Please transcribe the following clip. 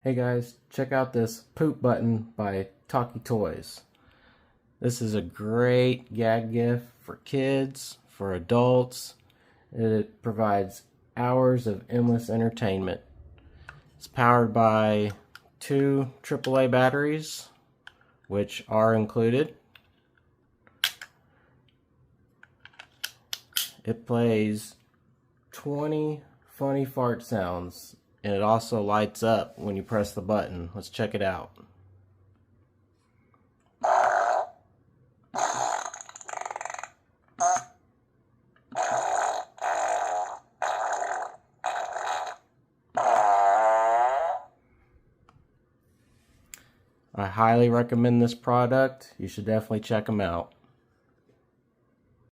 Hey guys, check out this poop button by Talkie Toys. This is a great gag gift for kids, for adults. It provides hours of endless entertainment. It's powered by two AAA batteries, which are included. It plays 20 funny fart sounds, and it also lights up when you press the button. Let's check it out. I highly recommend this product. You should definitely check them out.